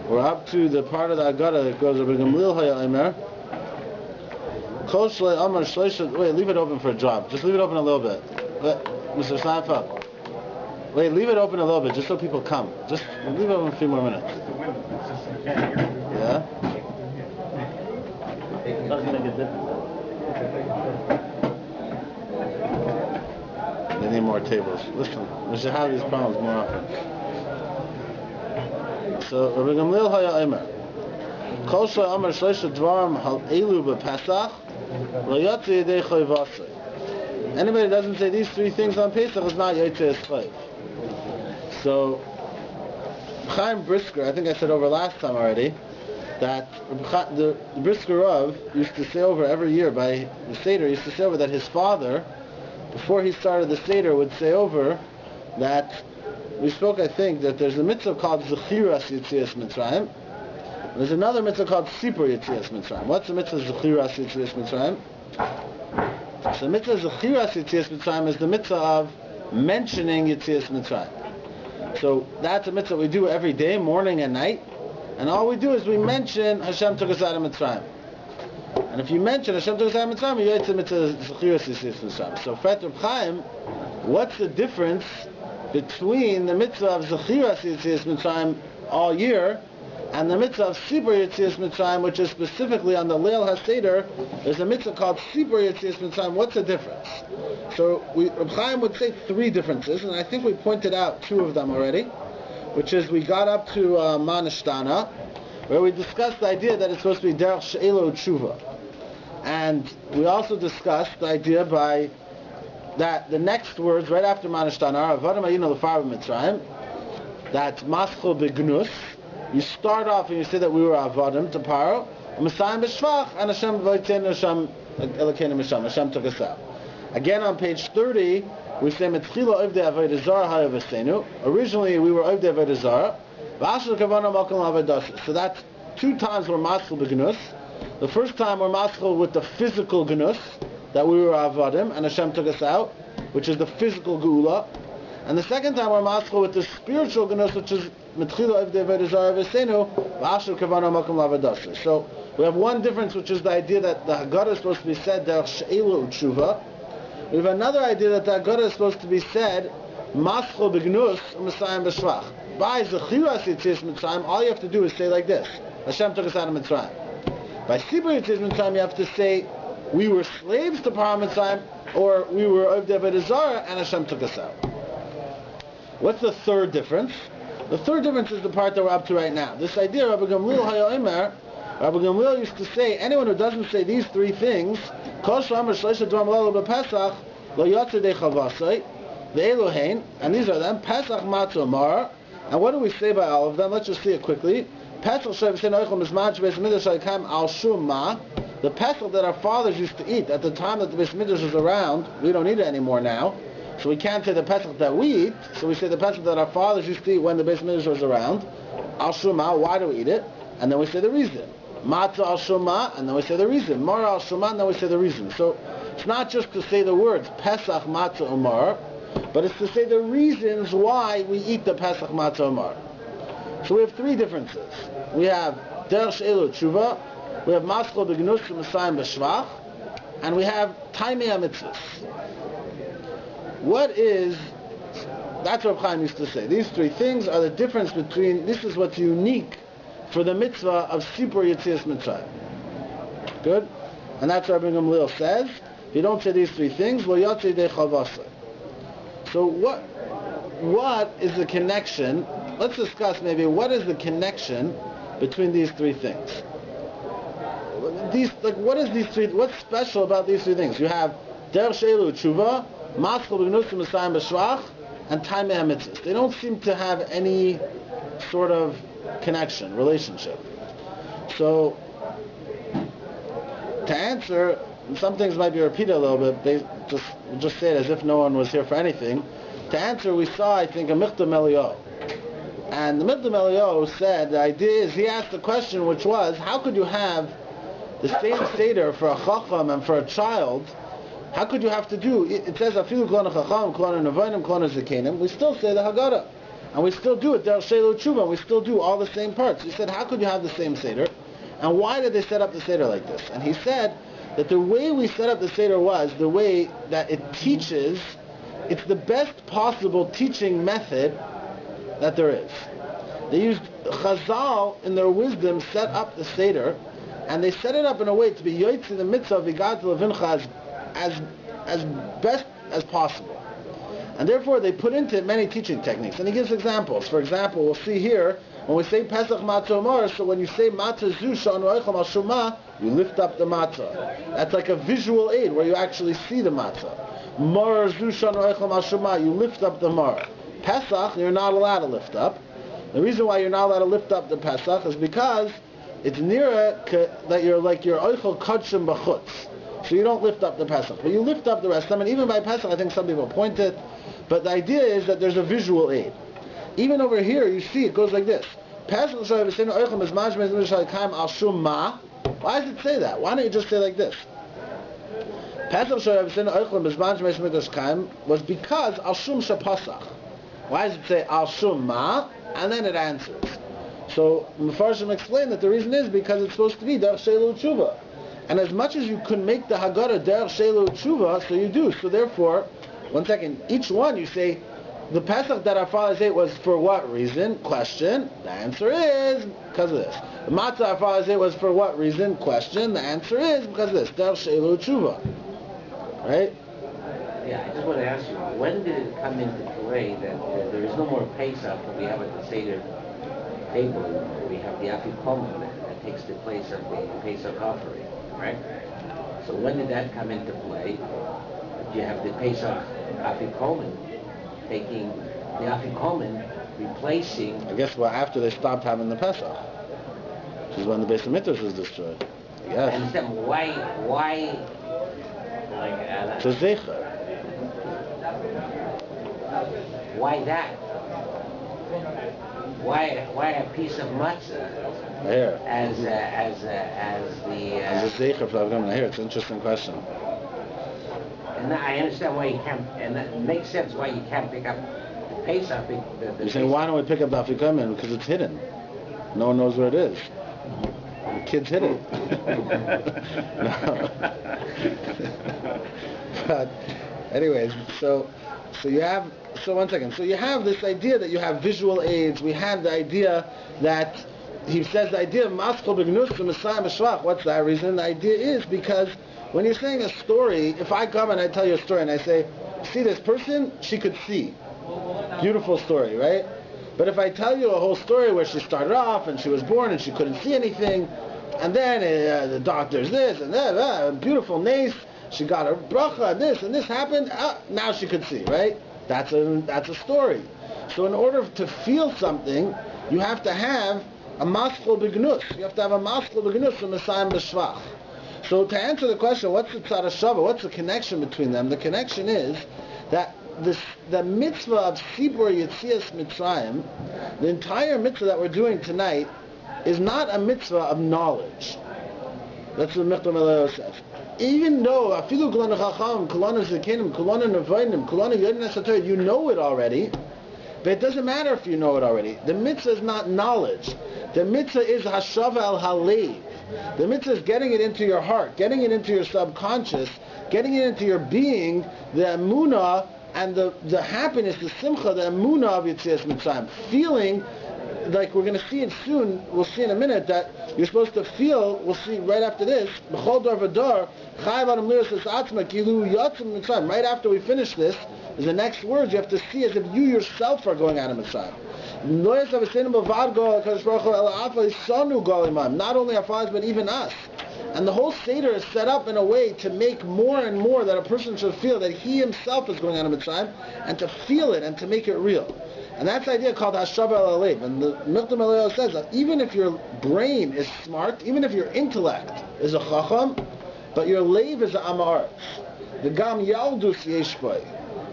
We're up to the part of the Haggada that goes over Gamliel Haya Omer. Wait, leave it open for a drop. Just leave it open a little bit. Mr. Seinfeld. Wait, leave it open a little bit, just so people come. Just leave it open a few more minutes. Yeah? Doesn't make a difference. They need more tables. Listen, we should have these problems more often. So, Rabbi Gamliel Haya Omer. Kol shel Omer shleisha dvarim hal elu b'Pesach, lo yotze yedei choy v'asei. Anybody who doesn't say these three things on Pesach is not Yotzei Eschoiv. So, Chaim Brisker, I think I said over last time already, that the Brisker Rav used to say over every year by the Seder, used to say over that his father, before he started the Seder, would say over that, we spoke I think, that there's a mitzvah called Zechiras Yetzias Mitzrayim, there's another mitzvah called Sipur Yetzias Mitzrayim. What's the mitzvah Zechiras Yetzias Mitzrayim? So the mitzvah Zechiras Yetzias Mitzrayim is the mitzvah of mentioning Yetzias Mitzrayim. So that's a mitzvah we do every day, morning and night. And all we do is we mention Hashem took us out of Mitzrayim. And if you mention Hashem took us out of Mitzrayim, you the mitzvah Zechiras Yetzias Mitzrayim. So Fret Reb Chaim, what's the difference between the mitzvah of Zechiras Yetzias Mitzrayim all year and the mitzvah of Sipur Yetzias Mitzrayim, which is specifically on the Leil HaSeder? There's a mitzvah called Sipur Yetzias Mitzrayim. What's the difference? So Reb Chaim would say three differences, and I think we pointed out two of them already, which is we got up to Manishtana, where we discussed the idea that it's supposed to be Derech She'elo Tshuva. And we also discussed the idea by that the next words right after Manishtana are Avadim Ayinu L'Far B'Mitzrayim, that's Maschol B'Gnus. You start off and you say that we were Avadim to Paro, Masayim B'Shvach, and Hashem V'Yitzeinu Hashem Elokeinu Misham. Hashem took us out. Again on page 30, we say Metzchila Ovdei Avodah Zarah Hayavasenu. Originally we were Ovdei Avodah Zarah. V'Ashel Kavana Makom Avodah. So that's two times we're Maschol B'Gnus. The first time we're Maschol with the physical Gnus, that we were Avadim and Hashem took us out, which is the physical Geula. And the second time we're Maschol with the spiritual Gnus, which is Metzchila Ovdei Avodah Zarah Hayavasenu. V'Ashel Kavana Makom Avodah. So we have one difference, which is the idea that the Haggada is supposed to be said Derech She'elo Tshuva. We have another idea that the Haggada is supposed to be said Maschol B'Gnus Masayim B'Shvach. By Zechiras Yetzias Mitzrayim, all you have to do is say like this: Hashem took us out of Mitzrayim. By Sipur Yetzias Mitzrayim, you have to say we were slaves to Paro Mitzrayim, or we were Ovdei Avodah Zarah and Hashem took us out. What's the third difference? The third difference is the part that we're up to right now. This idea, Rabbi Gamliel Haya Omer, Rabbi Gamliel used to say, anyone who doesn't say these three things, Kol Shlomer Shleisha Dvarim Lo B'Pesach, Lo Yotze Dei Chavasei, the Elohein, and these are them, Pesach Matzah Mar, and what do we say by all of them? Let's just see it quickly. Pesach Shev Shein Oichel Mizman Shebeis Midrash Shayikam Al Shum Ma, the Pesach that our fathers used to eat at the time that the Beis Midrash was around, we don't eat it anymore now, so we can't say the Pesach that we eat, so we say the Pesach that our fathers used to eat when the Beis Midrash was around, Al Shum Ma, why do we eat it? And then we say the reason. Matzah al Shuma, and then we say the reason. Mar al Shuma, and then we say the reason. So it's not just to say the words Pesach, Matzah, Umar, but it's to say the reasons why we eat the Pesach, Matzah, Umar. So we have three differences. We have Derech She'elo Tshuva, we have Maschol B'Gnus Masayim B'Shvach, and we have Taimei HaMitzvos. That's what Chaim used to say. These three things are the difference between, this is what's unique for the mitzvah of Sipur Yetzias Mitzrayim. Good? And that's what Rabbi Gamliel says. If you don't say these three things, Lo Yotze Dei Chavasei. So what is the connection? Let's discuss maybe what is the connection between these three things. What's special about these three things? You have Derech She'elo Tshuva, Maschol B'Gnus Masayim B'Shvach, and Taimei HaMitzvos. They don't seem to have any sort of connection, relationship. So, to answer, some things might be repeated a little bit, they just say it as if no one was here for anything. To answer, we saw, I think, a Michtav Melio. And the Michtav Melio said, the idea is, he asked the question, which was, how could you have the same Seder for a Chacham and for a child? How could you have to do, it says, Afilu Klona Chacham, Klona Nevonim, Klona Zekenim, we still say the Haggada. and we still do it derech shelo tshuva, and we still do all the same parts. He said, how could you have the same Seder? And why did they set up the Seder like this? And he said that the way we set up the Seder was the way that it teaches, it's the best possible teaching method that there is. They used Chazal in their wisdom set up the Seder, and they set it up in a way to be yoytzi the mitzvah of Haggada levincha as best as possible. And therefore they put into it many teaching techniques. And he gives examples. For example, we'll see here, when we say Pesach matzah omar, so when you say matzah zu sha'anu oichel al shumah, you lift up the matzah. That's like a visual aid where you actually see the matzah. Mar zu sha'anu oichel al shumah, you lift up the mar. Pesach, you're not allowed to lift up. The reason why you're not allowed to lift up the Pesach is because it's nearer that you're like your oichel kodshim b'chutz. So you don't lift up the Pesach, but you lift up the rest of them. And even by Pesach, I think some people point it, but the idea is that there's a visual aid. Even over here, you see it goes like this. Why does it say that? Why don't you just say like this? Was because al shum shapasach. Why does it say al shum ma? And then it answers. So Mefarshim explained that the reason is because it's supposed to be derech shelo tshuva. And as much as you could make the Haggada derech shelo tshuva, so you do. So therefore, one second, each one you say, the Pesach that our fathers ate was for what reason? Question. The answer is because of this. The matzah our fathers ate was for what reason? Question. The answer is because of this. Derech shelo tshuva. Right? Yeah, I just want to ask you, when did it come into play that there is no more Pesach, but we have at the Seder table, we have the Afikomen that takes the place of the Pesach offering, right? So when did that come into play? You have the Pesach Afikomen taking the Afikomen, replacing... I guess after they stopped having the Pesach, which is when the Beis HaMikdash was destroyed. Yes. I understand why like... To Zecher. Why that? Why a piece of matzah here as the as a Zecher for Avram? Here, it's an interesting question. And I understand why you can't, and it makes sense why you can't pick up the Pesach. You're saying, why don't we pick up the Afikomen? Because it's hidden. No one knows where it is. The kids hid it. But anyways, so you have, so one second. So you have this idea that you have visual aids. We have the idea that he says the idea of maskol b'gnus to Messiah b'shvach. What's that reason? The idea is because when you're saying a story, if I come and I tell you a story and I say, see this person, she could see. Beautiful story, right? But if I tell you a whole story where she started off and she was born and she couldn't see anything, and then the doctor's this and that, beautiful nace, she got her bracha and this happened, now she could see, right? That's a story. So in order to feel something, you have to have a maskol b'gnus. You have to have a maskol b'gnus and Messiah b'shvach. So to answer the question, what's the tzad hashava? What's the connection between them? The connection is that the mitzvah of Sibur Yetzias Mitzrayim, the entire mitzvah that we're doing tonight, is not a mitzvah of knowledge. That's what Wed May says. Even though afilu kulana chacham, kulana zekenim, kulana nevainim, kulana yodin esator, you know it already, but it doesn't matter if you know it already. The mitzvah is not knowledge. The mitzvah is hashava al halev. The mitzvah is getting it into your heart, getting it into your subconscious, getting it into your being, the emunah and the happiness, the simcha, the emunah of Yetzias Mitzrayim. Feeling, like we're going to see it soon, we'll see in a minute, that you're supposed to feel, we'll see right after this, b'chol dar v'dar, chayav adam liras es atzma, kilu yatzim Mitzrayim. Right after we finish this, is the next words you have to see as if you yourself are going out of Mitzrayim. Not only our fathers, but even us. And the whole Seder is set up in a way to make more and more that a person should feel that he himself is going out of Mitzrayim, and to feel it and to make it real. And that's the idea called Hashava al Alev. And the Wed May says that even if your brain is smart, even if your intellect is a chacham, but your leiv is a amaretz, the gam yaldus yeshbay.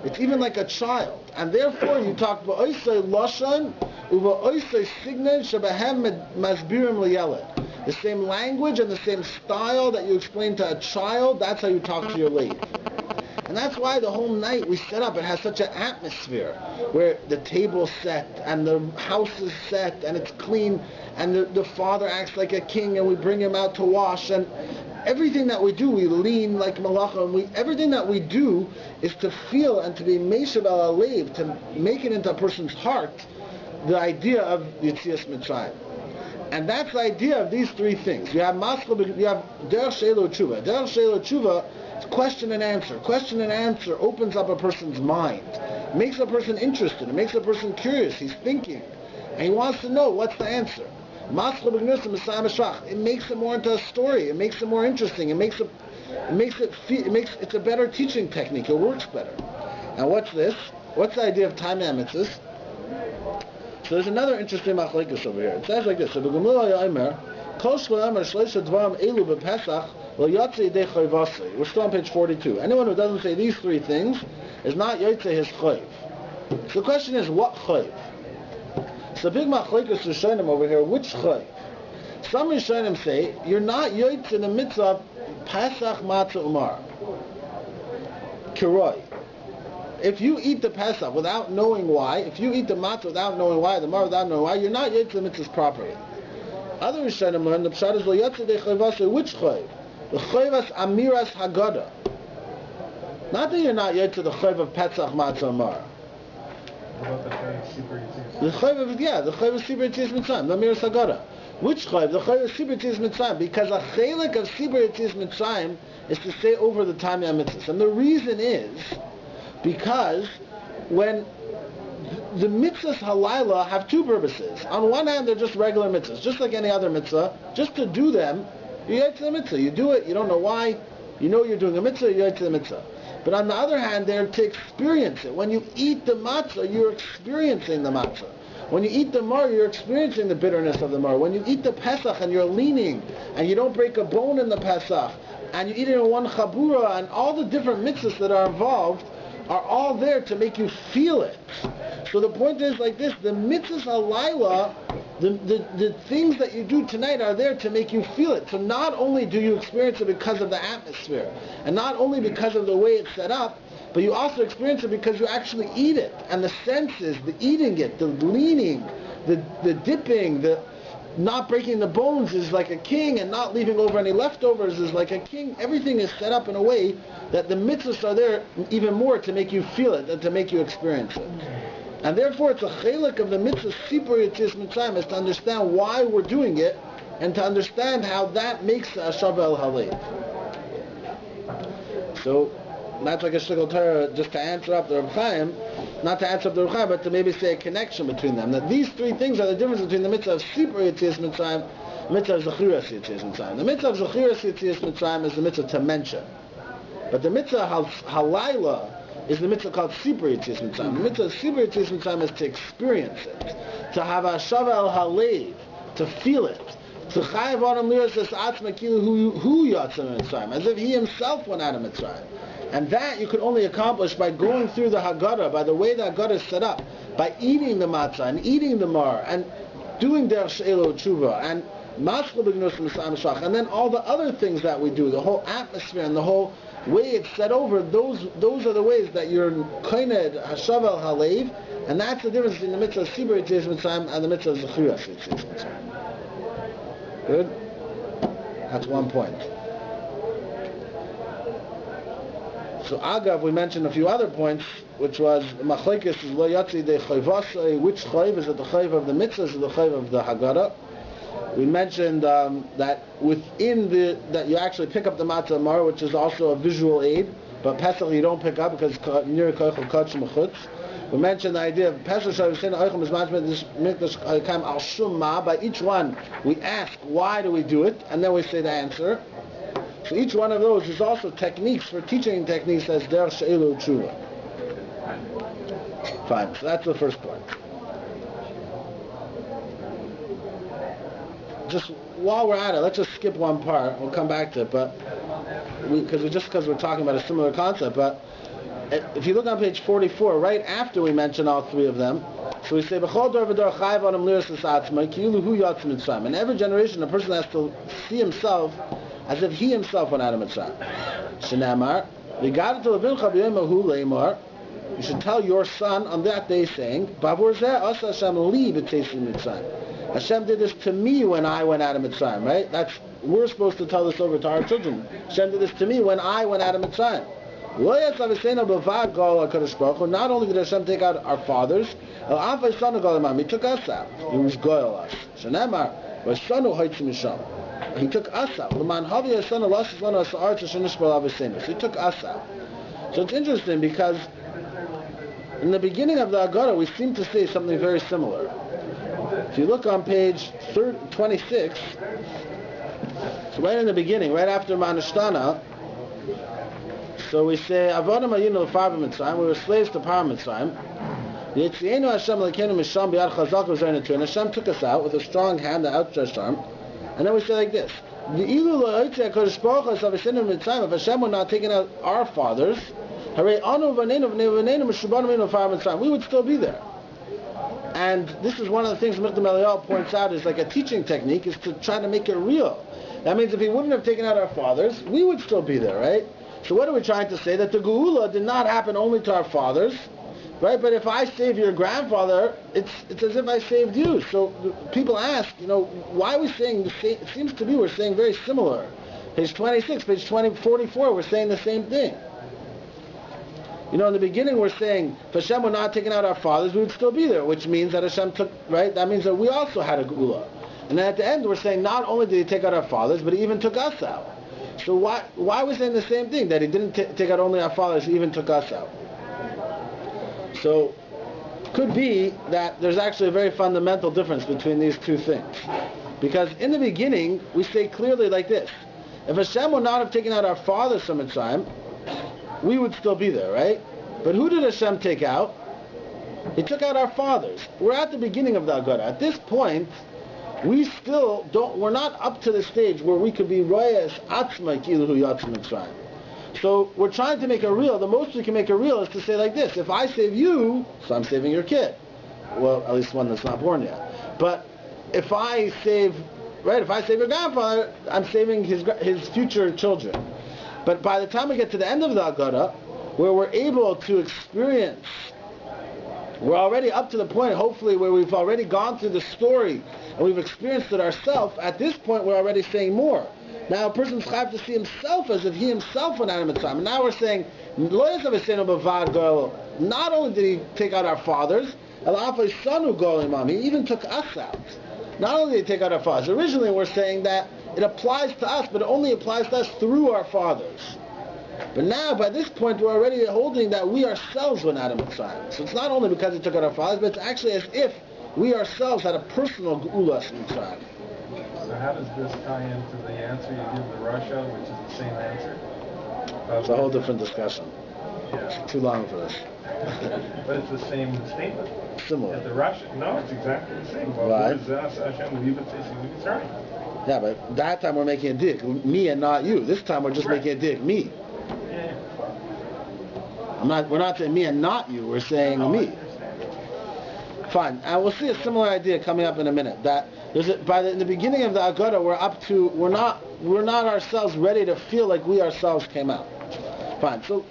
It's even like a child. And therefore you talk ba'oisei lashon u'ba'oisei signen shebahem masbirim liyeled. The same language and the same style that you explain to a child, that's how you talk to your lady. And And that's why the whole night we set up, it has such an atmosphere where the table's set and the house is set and it's clean and the father acts like a king and we bring him out to wash, and everything that we do, we lean like malacha, and everything that we do is to feel and to be meishav al alev, to make it into a person's heart, the idea of Yetzias Mitzrayim. And that's the idea of these three things. You have maschil, you have derech she'elo tshuva. Derech she'elo tshuva is question and answer. Question and answer opens up a person's mind. It makes a person interested. It makes a person curious. He's thinking. And he wants to know what's the answer. Maschil b'gnusim Messiah Mashiach. It makes it more into a story. It makes it more interesting. It's a better teaching technique. It works better. And what's this? What's the idea of time mitzvahs? So there's another interesting machlekes over here. It says like this: So we're still on page 42. Anyone who doesn't say these three things is not yotzei his chayv. So the question is, what chayv? So big machlekes Rishonim over here. Which chayv? Some Rishonim say you're not yotzei in the mitzvah of Pesach matzah umar kiroi. If you eat the Pesach without knowing why, if you eat the matzah without knowing why, the mar without knowing why, you're not yet to the mitzvahs properly. Other Rishonim learn the pshat is lo yatzeh de chayvasa. Which chayv? The chayvas amiras Haggada. Not that you're not yet to the chayv of Pesach matzah mar. The chayv of the chayv of sibur yetzias mitzrayim, the amiras Haggada. Which chayv? The chayv of sibur yetzias mitzrayim, because a chelik of sibur yetzias mitzrayim is to say over the time mitzvahs, and the reason is because when the mitzvahs halayla have two purposes. On one hand, they're just regular mitzvahs, just like any other mitzvah. Just to do them, you get to the mitzvah. You do it, you don't know why. You know you're doing a mitzvah, you get to the mitzvah. But on the other hand, they're to experience it. When you eat the matzah, you're experiencing the matzah. When you eat the mar, you're experiencing the bitterness of the mar. When you eat the Pesach and you're leaning, and you don't break a bone in the Pesach, and you eat it in one chabura, and all the different mitzvahs that are involved, are all there to make you feel it. So the point is like this: the mitzvahs halayla, the things that you do tonight are there to make you feel it. So not only do you experience it because of the atmosphere, and not only because of the way it's set up, but you also experience it because you actually eat it. And the senses, the eating it, the leaning, the dipping, the not breaking the bones is like a king, and not leaving over any leftovers is like a king. Everything is set up in a way that the mitzvahs are there even more to make you feel it and to make you experience it. And therefore it's a chelik of the mitzvah sibur yetzias mitzrayim is to understand why we're doing it and to understand how that makes a shav el halev. So that's like a shtickle Torah, just to answer up the Reb Chaim, not to answer up the Reb Chaim, but to maybe say a connection between them. That these three things are the difference between the mitzvah of sibur yetzias mitzrayim, the mitzvah of zechiras yetzias mitzrayim. The mitzvah of zechiras yetzias mitzrayim is the mitzvah to mention, but the mitzvah halayla is the mitzvah called sibur yetzias mitzrayim. The mitzvah of sibur yetzias mitzrayim is to experience it, to have a shav el halev, to feel it. To chayav adam liras es atzma kilu hu yatsa mitzrayim, as if he himself went out of Mitzrayim. And that you could only accomplish by going through the Haggada, by the way the Haggada is set up, by eating the matzah and eating the mar and doing derech she'elo tshuva and maschil b'gnusim Messiah Mashiach, and then all the other things that we do, the whole atmosphere and the whole way it's set over, those are the ways that you're koined hashav el halev, and that's the difference between the mitzvah of sibur yetzias mitzrayim and the mitzvah of zechiras yetzias mitzrayim. Good? That's one point. So Agav, we mentioned a few other points, which was machlekes is lo yatzi de chayvasei. Which chayv is it? The chayv of the mitzvahs or the chayv of the Haggada? We mentioned that within that you actually pick up the matzah mar, which is also a visual aid, but Pesach you don't pick up because near kochel kach mechutz. We mentioned the idea of Pesach Shavshin Oichem is Mikdash Kam Al Shumma. By each one, we ask why do we do it, and then we say the answer. So each one of those is also techniques for teaching techniques as derech she'elo tshuva. Fine. So that's the first point. Just while we're at it, let's just skip one part. We'll come back to it, but because we're talking about a similar concept. But if you look on page 44, right after we mention all three of them, so we say b'chol dor v'dor chayav adam liras es atzma ki'ilu hu yatsa mitzrayim. In every generation, a person has to see himself as if he himself went out of Mitzrayim. Shenamar, You should tell your son on that day, saying, Hashem did this to me when I went out of Mitzrayim, right? We're supposed to tell this over to our children. Hashem did this to me when I went out of Mitzrayim. Not only did Hashem take out our fathers, He took us out. He was goyal us. He took us out. He took us out. So it's interesting because in the beginning of the Haggada, we seem to say something very similar. If you look on page 26, so right in the beginning, right after Manashtana, so we say, Avodim Ayinu L'Farva Mitzrayim, we were slaves to Par Mitzrayim. Yetzienu Hashem L'Keinu Misham B'Yad Chazak V'Zayna Tuin. Hashem took us out with a strong hand, the outstretched arm. And then we say like this, if Hashem were not taking out our fathers, we would still be there. And this is one of the things Mr. Melial points out is like a teaching technique, is to try to make it real. That means if he wouldn't have taken out our fathers, we would still be there, right? So what are we trying to say? That the Geula did not happen only to our fathers, right? But if I save your grandfather, it's as if I saved you. So people ask, why are we saying the same? It seems to be we're saying very similar. Page 26, page 44, we're saying the same thing. In the beginning we're saying, if Hashem were not taking out our fathers, we would still be there, which means that Hashem took, right? That means that we also had a Geula. And then at the end we're saying, not only did He take out our fathers, but He even took us out. So why are we saying the same thing? That He didn't take out only our fathers, He even took us out. So, could be that there's actually a very fundamental difference between these two things. Because in the beginning, we say clearly like this, if Hashem would not have taken out our fathers from Mitzrayim, we would still be there, right? But who did Hashem take out? He took out our fathers. We're at the beginning of the Haggada. At this point, we're not up to the stage where we could be Royas Atzma Kiluhu Yatzim Mitzrayim. So we're trying to make it real. The most we can make it real is to say like this, if I save you, so I'm saving your kid. Well, at least one that's not born yet. But if I save your grandfather, I'm saving his future children. But by the time we get to the end of the Haggada, where we're able to experience, we're already up to the point, hopefully, where we've already gone through the story and we've experienced it ourselves. At this point, we're already saying more. Now a person's chayv to see himself as if he himself went out of Mitzrayim. And now we're saying, not only did He take out our fathers, He even took us out. Not only did He take out our fathers. Originally we're saying that it applies to us, but it only applies to us through our fathers. But now, by this point, we're already holding that we ourselves went out of Mitzrayim. So it's not only because He took out our fathers, but it's actually as if we ourselves had a personal Geulas in Mitzrayim. So how does this tie into the answer you give to Russia, which is the same answer? It's a whole different discussion. Yeah. It's too long for this. But it's the same statement. Similar. At the Russian, no, it's exactly the same. Right. Yeah, but that time we're making a dig, me and not you. This time we're just making a dig, me. Yeah. We're not saying me and not you. We're saying me. Fine, and we'll see a similar idea coming up in a minute. That in the beginning of the Haggada, we're not ourselves ready to feel like we ourselves came out. Fine, so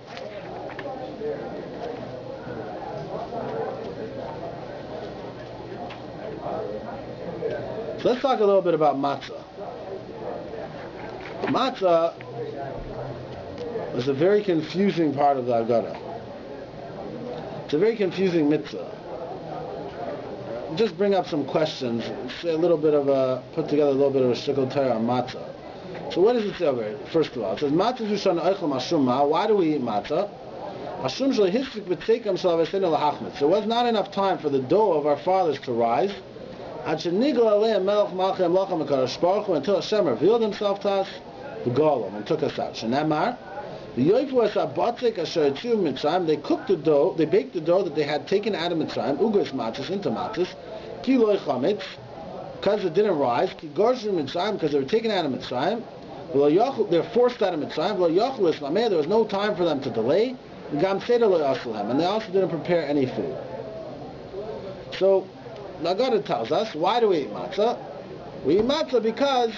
let's talk a little bit about matzah. Matzah is a very confusing part of the Haggada. It's a very confusing mitzvah. Just bring up some questions. Say put together a little bit of a shtickle Torah on matzah. So what does it say over here? First of all, it says matzah zushana oichel mashuma. Why do we eat matzah? Hashum shel hisrik b'tzeikam shel avesenu lahachmitz. There was not enough time for the dough of our fathers to rise. Until Hashem revealed Himself to us, the golem, and took us out. Shenamar, they cooked the dough, they baked the dough that they had taken out of Mitzrayim, ugos matzahs, into matzahs, kiloi chametz, because it didn't rise, because they were taken out of Mitzrayim, they were forced out of Mitzrayim, there was no time for them to delay, and they also didn't prepare any food. So, Haggada tells us, why do we eat matzah? We eat matzah because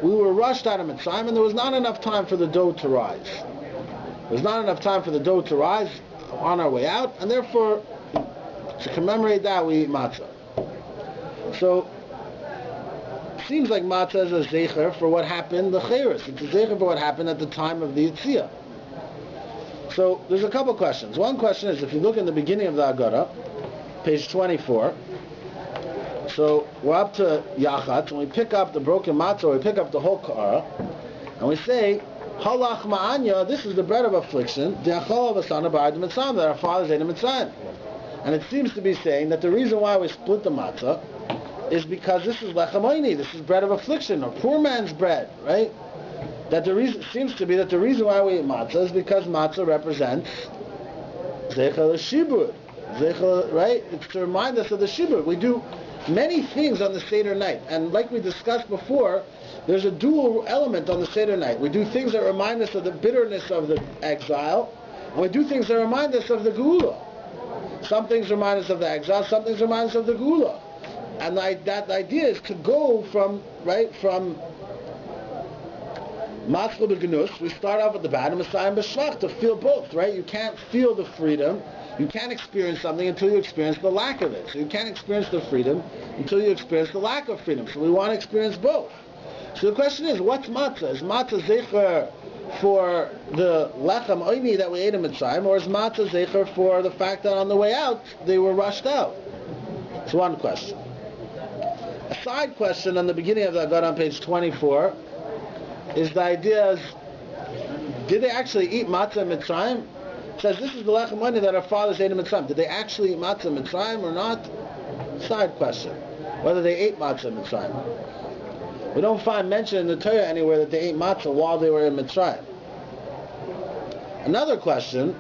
we were rushed out of Mitzrayim and there was not enough time for the dough to rise. There's not enough time for the dough to rise on our way out, and therefore, to commemorate that, we eat matzah. So, it seems like matzah is a zecher for what happened, the chayris. It's a zecher for what happened at the time of the Yitziyah. So, there's a couple questions. One question is, if you look in the beginning of the Haggada, page 24, so we're up to Yachat, and we pick up the broken matzah, we pick up the whole ka'ara, and we say, Halach ma'anya, this is the bread of affliction, that our fathers ate in Mitzrayim. And it seems to be saying that the reason why we split the matzah is because this is lechem oini, this is bread of affliction, or poor man's bread, right? That the reason seems to be that the reason why we eat matzah is because matzah represents zeichel shibud, zeichel, right? It's to remind us of the shibud. We do many things on the Seder night, and like we discussed before, there's a dual element on the Seder night. We do things that remind us of the bitterness of the exile, and we do things that remind us of the geula. Some things remind us of the exile, some things remind us of the geula. And that idea is to go from Matzah b'Gnus, we start off at the bad, and Messiah b'Shvach, to feel both, right? You can't feel the freedom, you can't experience something until you experience the lack of it. So you can't experience the freedom until you experience the lack of freedom. So we want to experience both. So the question is, what's matzah? Is matzah zecher for the lechem oini that we ate in Mitzrayim, or is matzah zecher for the fact that on the way out, they were rushed out? It's one question. A side question on the beginning of the Haggada on page 24 is the idea is, did they actually eat matzah in Mitzrayim? It says this is the lechem oini that our fathers ate in Mitzrayim. Did they actually eat matzah in Mitzrayim or not? Side question. Whether they ate matzah in Mitzrayim. We don't find mention in the Torah anywhere that they ate matzah while they were in Mitzrayim. Another question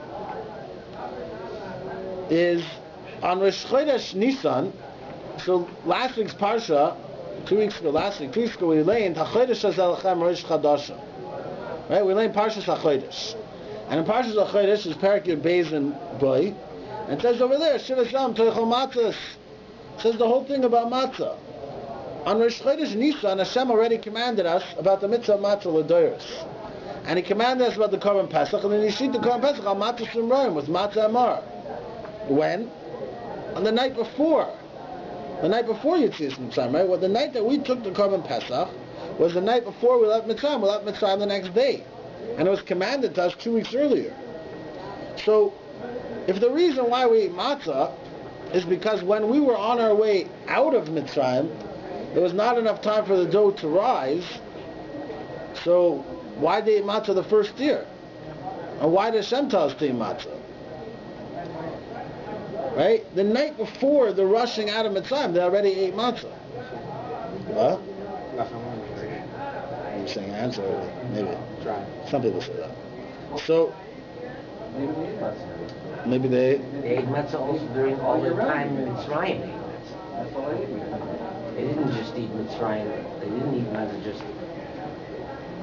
is on Rosh Chodesh Nisan. So last week's parsha, 2 weeks ago, we learned HaChodesh Hazel Lechem Rosh Chadasha. Right? We learned Parshas HaChodesh. And in Parshas HaChodesh is Perek Yud Beis and Boy. And it says over there, Shiva Zam Toichel Matzahs. It says the whole thing about matzah. On Rosh Chodesh Nisan, Hashem already commanded us about the mitzvah of matzah l'doros. And He commanded us about the Korban Pesach, and then He sheet the Korban Pesach on matzah shemroim with matzah amar. When? On the night before. The night before Yetzias Mitzrayim, right? Well, the night that we took the Korban Pesach was the night before we left Mitzrayim. We left Mitzrayim the next day. And it was commanded to us 2 weeks earlier. So, if the reason why we eat matzah is because when we were on our way out of Mitzrayim, there was not enough time for the dough to rise, so why did they eat matzah the first year? And why did Hashem tell us to eat matzah? Right? The night before the rushing out of Mitzrayim, they already ate matzah. What? You're saying answer, maybe. Some people say that. So, maybe they ate matzah also during all the time in Mitzrayim. They didn't just eat Mitzrayim. They didn't eat matzah just.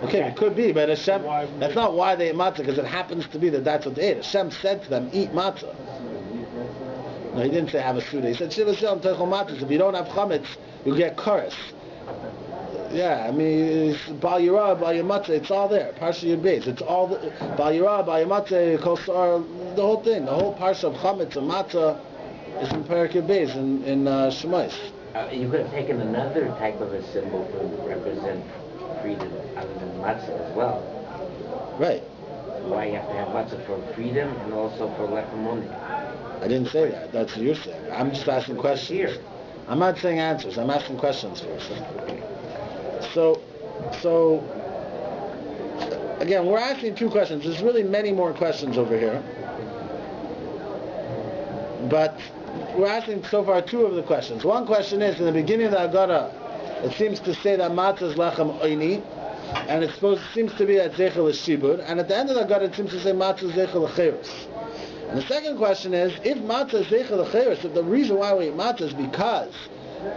Okay, it could be, but Hashem, that's not why they ate matzah, because it happens to be that that's what they ate. Hashem said to them, eat matzah. No, He didn't say have a suda. He said, Shiva Shalom Teichel Matzah. If you don't have chametz, you get kares. Yeah, I mean, it's Bal Yirah, Bal Yamatzah, it's all there. Parsha Yud Beis, it's all the Bal Yirah, Bal Yamatzah, Kol Sar, the whole thing. The whole parsha of chametz and matzah is in Perek Yud Beis in Shemais. You could have taken another type of a symbol to represent freedom other than matzah as well. Right. Why you have to have matzah for freedom and also for lechem oini? I didn't say that. That's what you're saying. I'm just asking questions. Here. I'm not saying answers. I'm asking questions first. So, again, we're asking 2 questions. There's really many more questions over here. But we're asking so far 2 of the questions. One question is, in the beginning of the Haggada, it seems to say that matzah is lechem oini, and it seems to be that zeichel is shibud, and at the end of the Haggada it seems to say matzah is zeichel l'cheirus. And the second question is, if matzah is zeichel l'cheirus, if the reason why we eat matzah is because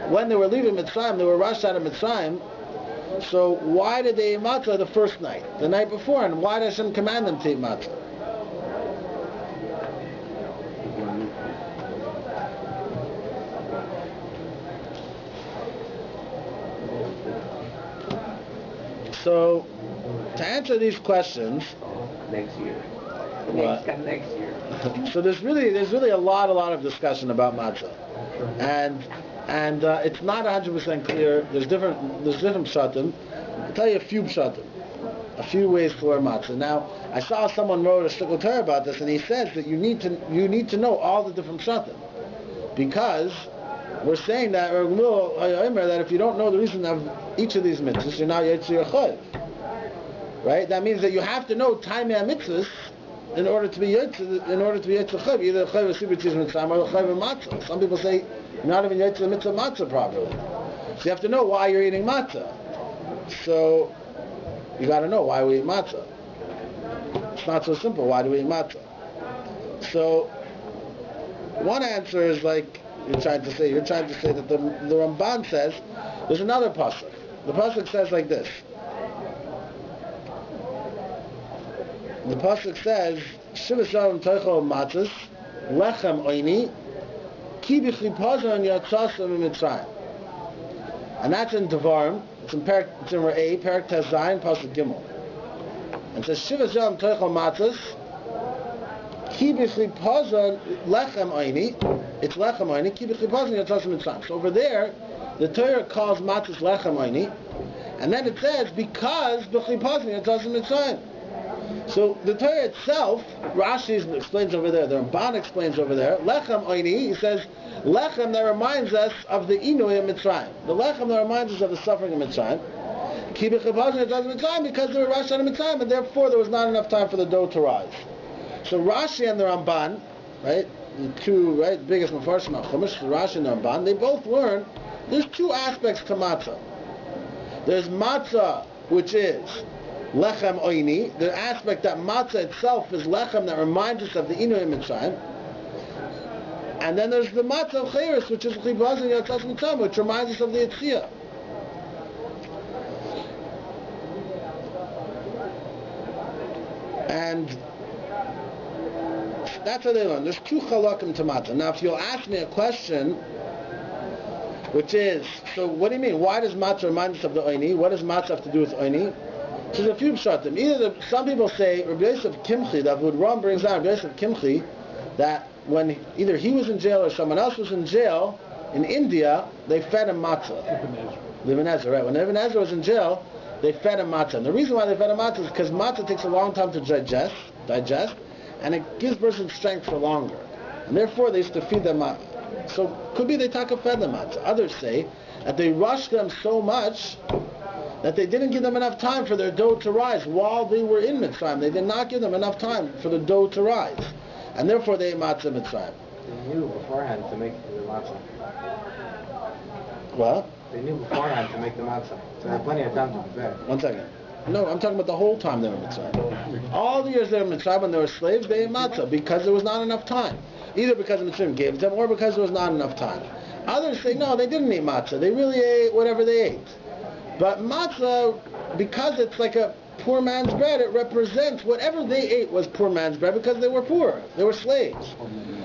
when they were leaving Mitzrayim, they were rushed out of Mitzrayim, so why did they eat matzah the first night, the night before, and why did Hashem command them to eat matzah? So, to answer these questions, next year. next year. So there's really a lot of discussion about matzah, and it's not 100% clear. There's different pshatim. I'll tell you a few pshatim, a few ways to learn matzah. Now I saw someone wrote a shtickle Torah about this, and he says that you need to know all the different pshatim, because we're saying that that if you don't know the reason of each of these mitzvahs, you're not Yetzer Chayiv. Right? That means that you have to know Taimei mitzvahs in order to be Yetzer Chayiv, either Chayiv Sibitziz Mitzvah or Chayiv Matzah. Some people say you're not even Yetzer Mitzvah Matzah properly. So you have to know why you're eating matzah. So you got to know why we eat matzah. It's not so simple. Why do we eat matzah? So one answer is like you're trying to say that the Ramban says there's another pasuk. The pasuk says like this. The pasuk says, "Shiva shalom teichol matzos, lechem oini, ki b'chlipazon yatzasam mitzrayim." And that's in Devarim. It's in Re'eh, Perek Tes Zayin, pasuk Gimel. And it says, "Shiva shalom teichol matzos, ki b'chlipazon lechem oini." It's lechem oini, ki b'chlipazon yatzasam mitzrayim. So over there, the Torah calls matzos lechem oini, and then it says, because b'chlipazon yatzasam mitzrayim. So the Torah itself, Rashi explains over there, the Ramban explains over there, lechem oini, he says, lechem that reminds us of the inui of Mitzrayim. The lechem that reminds us of the suffering of Mitzrayim. Ki b'chapazim yatzasam Mitzrayim, because they were Rashi and Mitzrayim, and therefore there was not enough time for the dough to rise. So Rashi and the Ramban, right, the two biggest Mefarshim of Chumash, Rashi and the Ramban, they both learn there's two aspects to matzah. There's matzah, which is lechem oini, the aspect that matzah itself is lechem that reminds us of the Inui Mitzrayim. And then there's the matzah of Chayris, which is Chibazin Yatzas Mitzrayim, which reminds us of the Yitzhiyah. And that's how they learn. There's two chalakim to matzah. Now if you'll ask me a question, which is, so what do you mean? Why does matzah remind us of the oini? What does matzah have to do with oini? So there's a few pshatim. Either some people say, Rabbi Yosef Kimchi, that Wed Ram brings down Rabbi Yosef Kimchi, that when either he was in jail or someone else was in jail, in India, they fed him matzah. Ibn Ezra, right. When Ibn Ezra was in jail, they fed him matzah. And the reason why they fed him matzah is because matzah takes a long time to digest, and it gives person strength for longer. And therefore they used to feed them matzah. So could be they fed them matzah. Others say that they rushed them so much that they didn't give them enough time for their dough to rise while they were in Mitzrayim. They did not give them enough time for the dough to rise. And therefore they ate matzah Mitzrayim. They knew beforehand to make the matzah. What? They knew beforehand to make the matzah. So they had plenty of time to prepare. 1 second. No, I'm talking about the whole time they were in Mitzrayim. All the years they were in Mitzrayim when they were slaves, they ate matzah because there was not enough time. Either because the Mitzrayim gave them or because there was not enough time. Others say, no, they didn't eat matzah. They really ate whatever they ate. But matzah, because it's like a poor man's bread, it represents whatever they ate was poor man's bread because they were poor. They were slaves.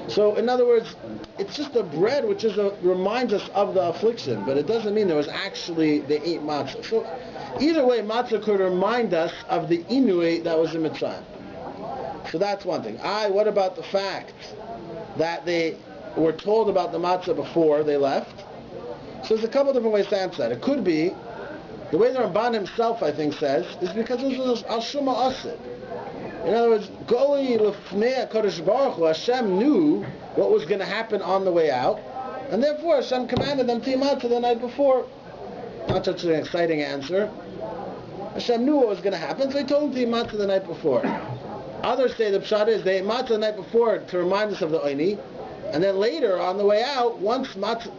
So, in other words, it's just a bread which reminds us of the affliction, but it doesn't mean there was actually, they ate matzah. So, either way, matzah could remind us of the inui that was in Mitzrayim. So that's one thing. What about the fact that they were told about the matzah before they left? So there's a couple different ways to answer that. It could be, the way the Ramban himself, I think, says, is because it was al shuma asid. In other words, Goli lefnei HaKadosh Baruch Hu, Hashem knew what was going to happen on the way out, and therefore Hashem commanded them to eat matzah the night before. Not such an exciting answer. Hashem knew what was going to happen, so He told them to eat matzah the night before. Others say the pshat is they ate matzah the night before to remind us of the oini, and then later on the way out, once matzah.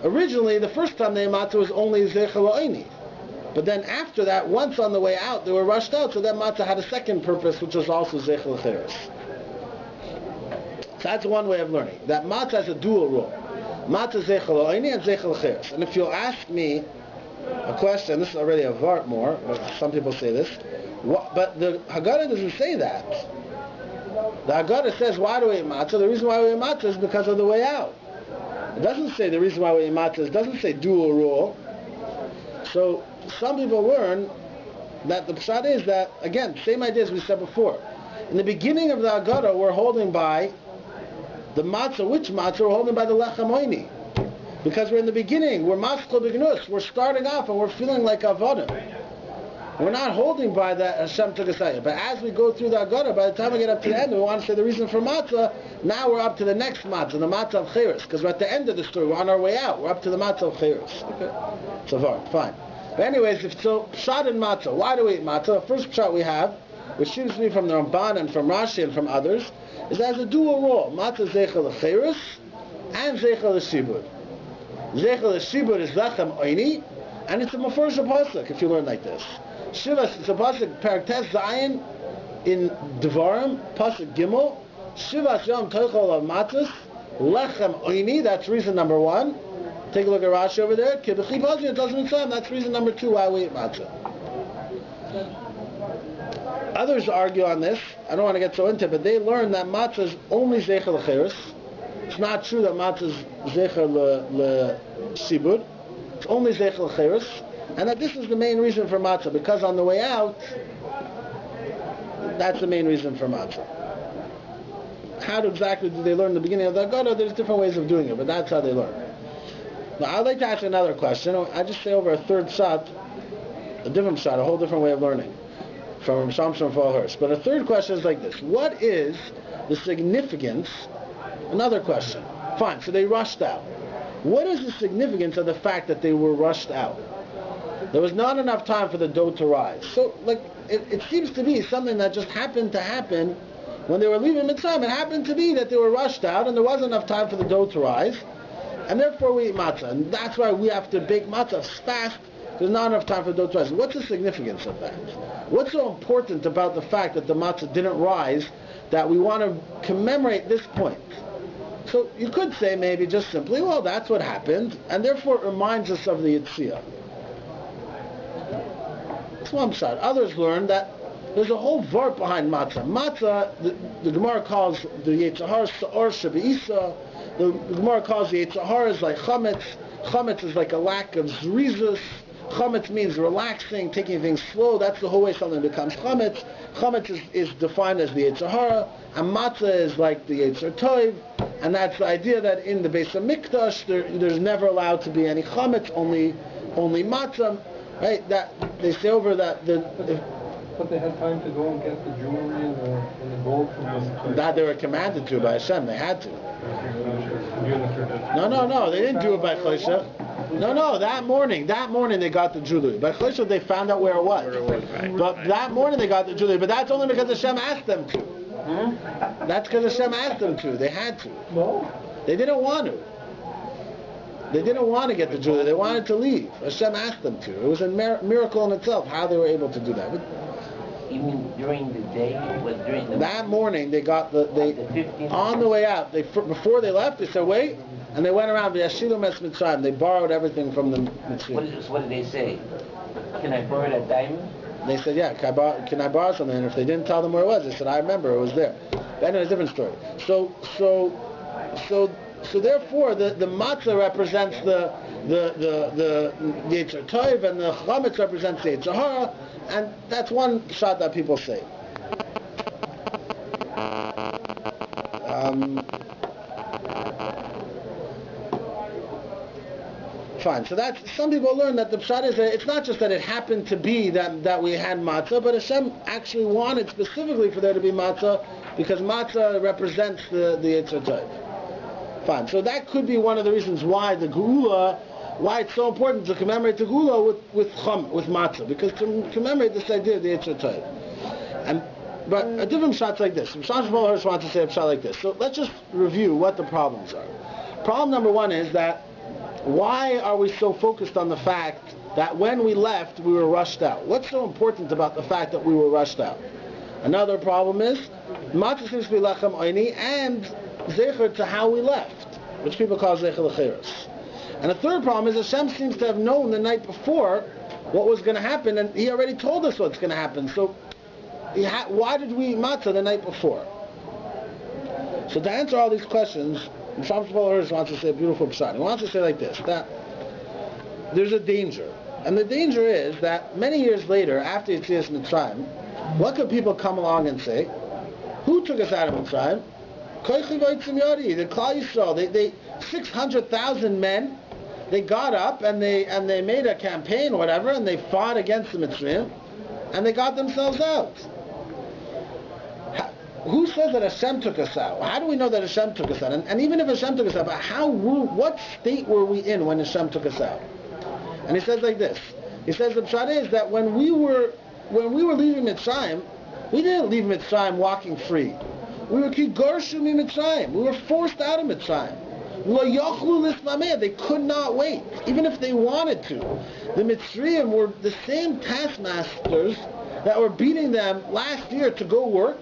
Originally, the first time they ate matzah was only zecher la'oini. But then after that, once on the way out, they were rushed out, so that matzah had a second purpose, which was also zecher l'cheres. So that's one way of learning. That matzah has a dual role. Matzah zecher la'oini and zecher l'cheres. And if you'll ask me a question, this is already a vart more, but some people say this, but the Haggada doesn't say that. The Haggada says, why do we eat matzah? The reason why we eat matzah is because of the way out. It doesn't say the reason why we eat matzah, it doesn't say dual rule. So some people learn that the pshat is that, again, same idea as we said before. In the beginning of the Haggada, we're holding by the matzah. Which matzah? We're holding by the lechem oini. Because we're in the beginning, we're maskal b'gnus. We're starting off and we're feeling like avodim. We're not holding by that Hashem took us out. But as we go through the Haggada, by the time we get up to the end, we want to say the reason for matzah. Now we're up to the next matzah, the matzah of cheres. Because we're at the end of the story. We're on our way out. We're up to the matzah of cheres. Okay, so far, fine. But anyways, so pshat and matzah. Why do we eat matzah? The first pshat we have, which seems to be from the Ramban and from Rashi and from others, is that has a dual role. Matzah zeichel l'cheres and zeichel l'shibud. Zeichel l'shibud is lechem oini, and it's a mafurish pasuk if you learn like this. Shivas, it's a pasuk paraktes zayin in Devarim, pasuk gimel. Shivas yom toichol of matzahs lechem oini. That's reason number one. Take a look at Rashi over there. Kibechi pasuk it doesn't say. That's reason number two why we eat matzah. Others argue on this. I don't want to get so into it, but they learn that matzah is only zeichel l'cheres. It's not true that matzah is zeichel l'shibud. It's only zeichel l'cheres. And that this is the main reason for matzah, because on the way out, that's the main reason for matzah. How exactly do they learn the beginning of the Haggada? There's different ways of doing it, but that's how they learn. Now, I'd like to ask another question. I just say over a third shot, a different shot, a whole different way of learning from Shamshon Falhurst. But a third question is like this. What is the significance? Another question. Fine, so they rushed out. What is the significance of the fact that they were rushed out? There was not enough time for the dough to rise. So, it seems to be something that just happened to happen when they were leaving Mitzrayim. It happened to be that they were rushed out and there wasn't enough time for the dough to rise. And therefore we eat matzah. And that's why we have to bake matzah fast. There's not enough time for the dough to rise. What's the significance of that? What's so important about the fact that the matzah didn't rise that we want to commemorate this point? So you could say maybe just simply, well, that's what happened, and therefore it reminds us of the Yitzhak. That's one shot. Others learn that there's a whole vart behind matzah. Matzah, the Gemara calls the Yetzer Hara Sa'or Shebe'isa. The Gemara calls the Yetzer Hara as like chametz. Chametz is like a lack of zrizus. Chametz means relaxing, taking things slow. That's the whole way something becomes chametz. Chametz is defined as the Yetzer Hara, and matzah is like the Yetzer Tov, and that's the idea that in the Beis HaMikdash there's never allowed to be any chametz, only matzah. Right? That they say over that But they had time to go and get the jewelry and the gold from the... That they were commanded to by Hashem. They had to. No. They didn't do it by Choshev. No. That morning they got the jewelry. By Choshev they found out where it was. But that morning they got the jewelry. But that's only because Hashem asked them to. That's because Hashem asked them to. They had to. No. They didn't want to. They didn't want to get the jewelry. They wanted to leave. Hashem asked them to. It was a miracle in itself how they were able to do that. But you mean during the day? During the that morning they got on the way out. Before they left, they said wait, and they went around the Yashilum Es Mitzrayim. They borrowed everything from the Mitzrayim. What did they say? Can I borrow that diamond? They said, yeah, can I borrow something? And if they didn't tell them where it was, they said, I remember, it was there. But anyway, a different story. So therefore, the matzah represents the Yetzer Tov, and the chametz represents the Yetzer Hara, and that's one shot that people say. Fine. So that's, some people learn that the pshat is it's not just that it happened to be that we had matzah, but Hashem actually wanted specifically for there to be matzah because matzah represents the Yetzer Tov. Fine. So that could be one of the reasons why the Geula, why it's so important to commemorate the Geula with matzah, because to commemorate this idea of the Yetzer Tov. But a different shot's like this. Shamshon Falhurst wants to say a shot like this. So let's just review what the problems are. Problem number one is that why are we so focused on the fact that when we left, we were rushed out? What's so important about the fact that we were rushed out? Another problem is, matzah seems to be lechem oini and zecher to how we left, which people call zecher l'cheres. And a third problem is Hashem seems to have known the night before what was going to happen, and He already told us what's going to happen. So why did we eat matzah the night before? So to answer all these questions, Shamshon Falhurst wants to say a beautiful pshat. He wants to say like this, that there's a danger. And the danger is that many years later, after Yetzias Mitzrayim, what could people come along and say? Who took us out of Mitzrayim? Koichi v'otzim yadi, the Klal Yisrael. They 600,000 men. They got up and they made a campaign or whatever, and they fought against the Mitzrayim, and they got themselves out. Who says that Hashem took us out? How do we know that Hashem took us out? And even if Hashem took us out, what state were we in when Hashem took us out? And he says like this. He says the pshat is that when we were leaving Mitzrayim, we didn't leave Mitzrayim walking free. We were kigorshu mi Mitzrayim. We were forced out of Mitzrayim. Lo yochlu lismameh. They could not wait, even if they wanted to. The Mitzrayim were the same taskmasters that were beating them last year to go work.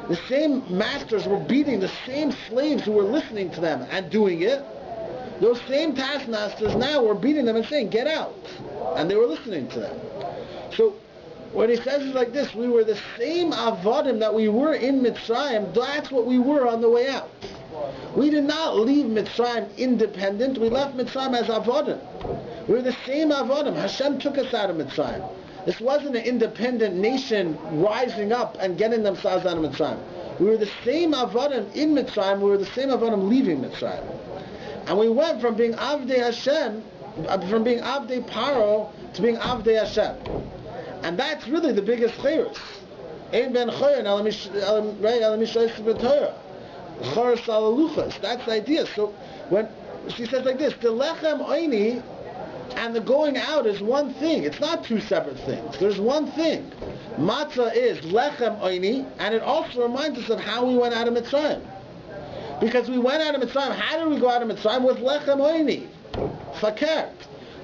The same masters were beating the same slaves who were listening to them and doing it. Those same taskmasters now were beating them and saying, get out. And they were listening to them. So what he says is like this: we were the same avodim that we were in Mitzrayim. That's what we were on the way out. We did not leave Mitzrayim independent. We left Mitzrayim as avodim. We were the same avodim. Hashem took us out of Mitzrayim. This wasn't an independent nation rising up and getting themselves out of Mitzrayim. We were the same avodim in Mitzrayim. We were the same avodim leaving Mitzrayim. And we went from being Avdei Hashem, from being Avdei Paro to being Avdei Hashem. And that's really the biggest chayros. Ein ben choyon el mishoyes b'torah. Choros al luchos. That's the idea. So when she says like this, the lechem oini and the going out is one thing. It's not two separate things. There's one thing. Matzah is lechem oini, and it also reminds us of how we went out of Mitzrayim. Because we went out of Mitzrayim. How did we go out of Mitzrayim? With lechem oini. Fakert.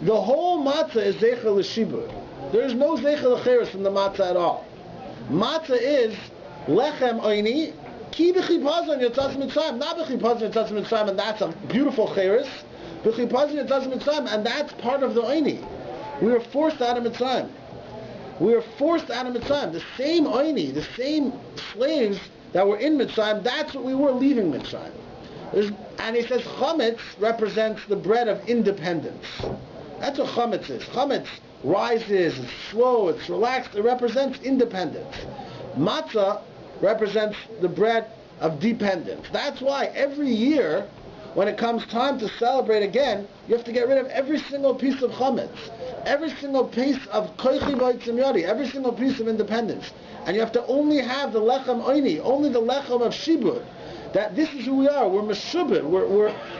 The whole matzah is zecher l'shibur. There is no zecher l'cheres from the matzah at all. Matzah is lechem oini, ki b'chipazon yotzas Mitzrayim. Not b'chipazon yotzas Mitzrayim, and that's a beautiful cheres. B'chipazon yotzas Mitzrayim, and that's part of the oini. We were forced out of Mitzrayim. We were forced out of Mitzrayim. The same oini, the same slaves that were in Mitzrayim, that's what we were leaving Mitzrayim. And he says chametz represents the bread of independence. That's what chametz is. Chametz rises, it's slow, it's relaxed, it represents independence. Matzah represents the bread of dependence. That's why every year, when it comes time to celebrate again, you have to get rid of every single piece of chametz, every single piece of koichi v'otzim yadi, every single piece of independence. And you have to only have the lechem oini, only the lechem of shibur. That this is who we are. We're meshubed.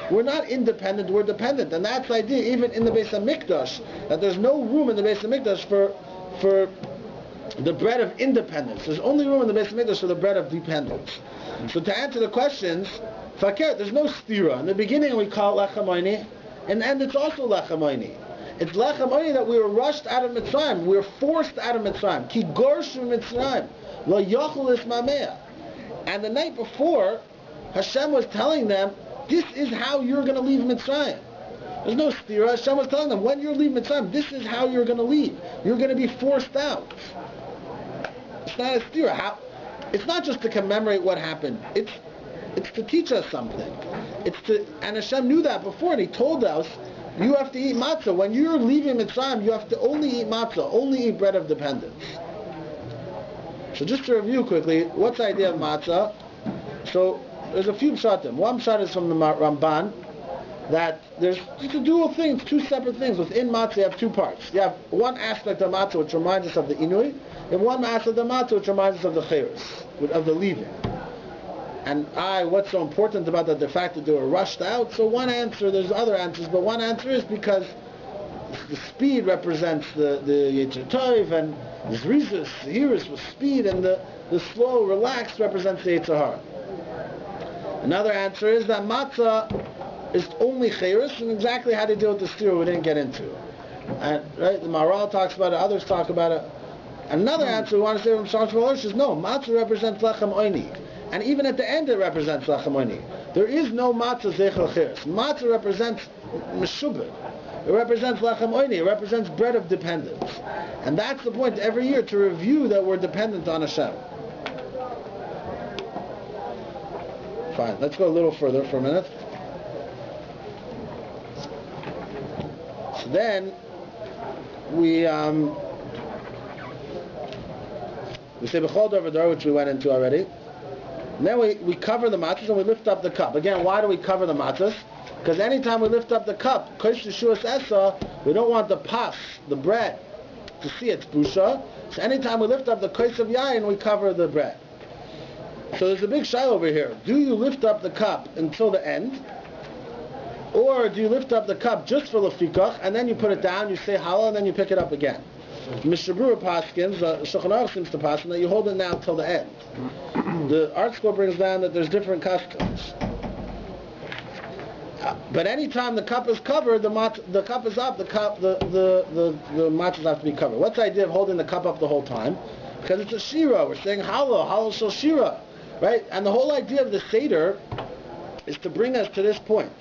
We're not independent. We're dependent, and that's the idea. Even in the Beis Hamikdash, that there's no room in the Beis Hamikdash for the bread of independence. There's only room in the Beis Hamikdash for the bread of dependence. So to answer the questions, fakir, there's no stira. In the beginning we call it lechem oini, in the end it's also lechem oini. It's lechem oini that we were rushed out of Mitzrayim. We were forced out of Mitzrayim. Ki gorshu Mitzrayim lo yochel ismameh. And the night before, Hashem was telling them, this is how you're going to leave Mitzrayim. There's no stira. Hashem was telling them, when you're leaving Mitzrayim, this is how you're going to leave. You're going to be forced out. It's not a stira. It's not just to commemorate what happened. It's to teach us something. And Hashem knew that before, and He told us, you have to eat matzah. When you're leaving Mitzrayim, you have to only eat matzah, only eat bread of dependence. So just to review quickly, what's the idea of matzah? So there's a few pshatim. One pshat is from the Ramban, that there's it's a dual thing, it's two separate things. Within matzah you have two parts. You have one aspect of matzah which reminds us of the inui, and one aspect of matzah which reminds us of the cheres, of the leaving. And what's so important about that? The fact that they were rushed out. So one answer, there's other answers, but one answer is because the speed represents the Yetzer Tov, and the Zrizus, the Iris was speed, and the slow, relaxed represents the Yetzer Hara. Another answer is that matzah is only cheres, and exactly how to deal with the stira we didn't get into. And right, the Maharal talks about it, others talk about it. Another answer we want to say from Shlomo Shmuel is no, matzah represents lechem oini. And even at the end it represents lechem oini. There is no matzah zecher cheres. Matzah represents meshubed. It represents lechem oini. It represents bread of dependence. And that's the point every year, to review that we're dependent on Hashem. Fine, let's go a little further for a minute. So then, we say B'chol Dor V'Dor, which we went into already. And then we cover the matzahs and we lift up the cup. Again, why do we cover the matzahs? Because anytime we lift up the cup, kosh teshuas esa, we don't want the pas, the bread, to see its busha. So anytime we lift up the kosh of yayin, we cover the bread. So there's a big shaila over here. Do you lift up the cup until the end? Or do you lift up the cup just for lefikach, and then you put it down, you say halal, and then you pick it up again? Mr. Brewer paskins, Shulchan Aruch seems to paskin that you hold it now till the end. The art school brings down that there's different customs. But anytime the cup is covered, the cup is up, the matzahs have to be covered. What's the idea of holding the cup up the whole time? Because it's a shira. We're saying halal shel shira, right? And the whole idea of the seder is to bring us to this point.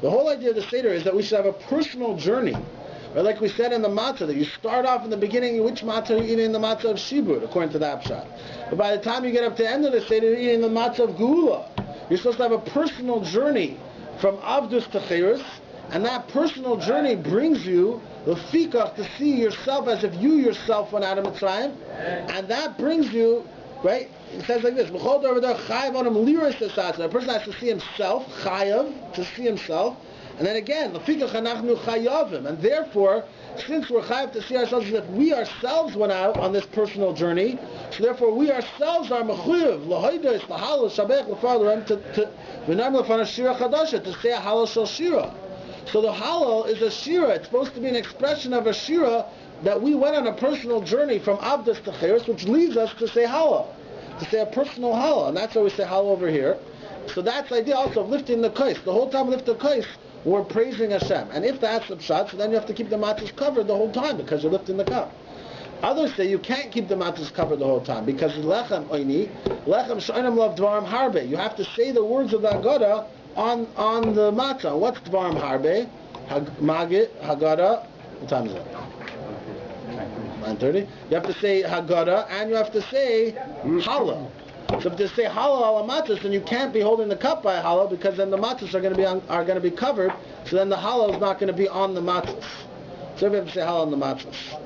The whole idea of the seder is that we should have a personal journey. Right? Like we said in the matzah, that you start off in the beginning, which matzah are you eating? The matzah of shibud, according to the Apshat. But by the time you get up to the end of the seder, you're eating the matzah of gula. You're supposed to have a personal journey from Avdus to Cherus, and that personal journey brings you the fikach to see yourself as if you yourself went out of Mitzrayim, and that brings you, right? It says like this: a person has to see himself, chayav, to see himself, and then again, the fikach anachnu chayavim, and therefore, since we're chayav to see ourselves as if we ourselves went out on this personal journey, so therefore we ourselves are mechuyev lahoidos lahalo shabech l'farlarem to v'nam l'fana shira chadasha, to say a halal shel shira. So the halal is a shira. It's supposed to be an expression of a shira that we went on a personal journey from Avdus to Cherus, which leads us to say halal, to say a personal halal, and that's why we say halal over here. So that's the idea also of lifting the kais. The whole time we lift the kais, we're praising Hashem. And if that's the pshat, so then you have to keep the matzahs covered the whole time because you're lifting the cup. Others say you can't keep the matzahs covered the whole time because lechem oini, lechem shoinam lav dvarim harbe. You have to say the words of the Haggada on the matzah. What's dvarim harbe? Magid, Haggada. What time is it? 9:30. You have to say Haggada and you have to say halal. So if they say halal ala matzahs, then you can't be holding the cup by halal because then the matzahs are going to be covered. So then the halal is not going to be on the matzahs. So we have to say halal on the matzahs.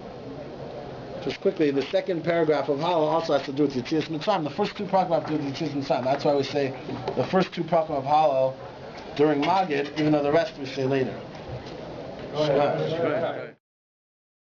Just quickly, the second paragraph of halal also has to do with Yetzias Mitzrayim. The first two paragraphs do with Yetzias Mitzrayim. That's why we say the first two paragraphs of halal during Magid, even though the rest we say later. Go ahead.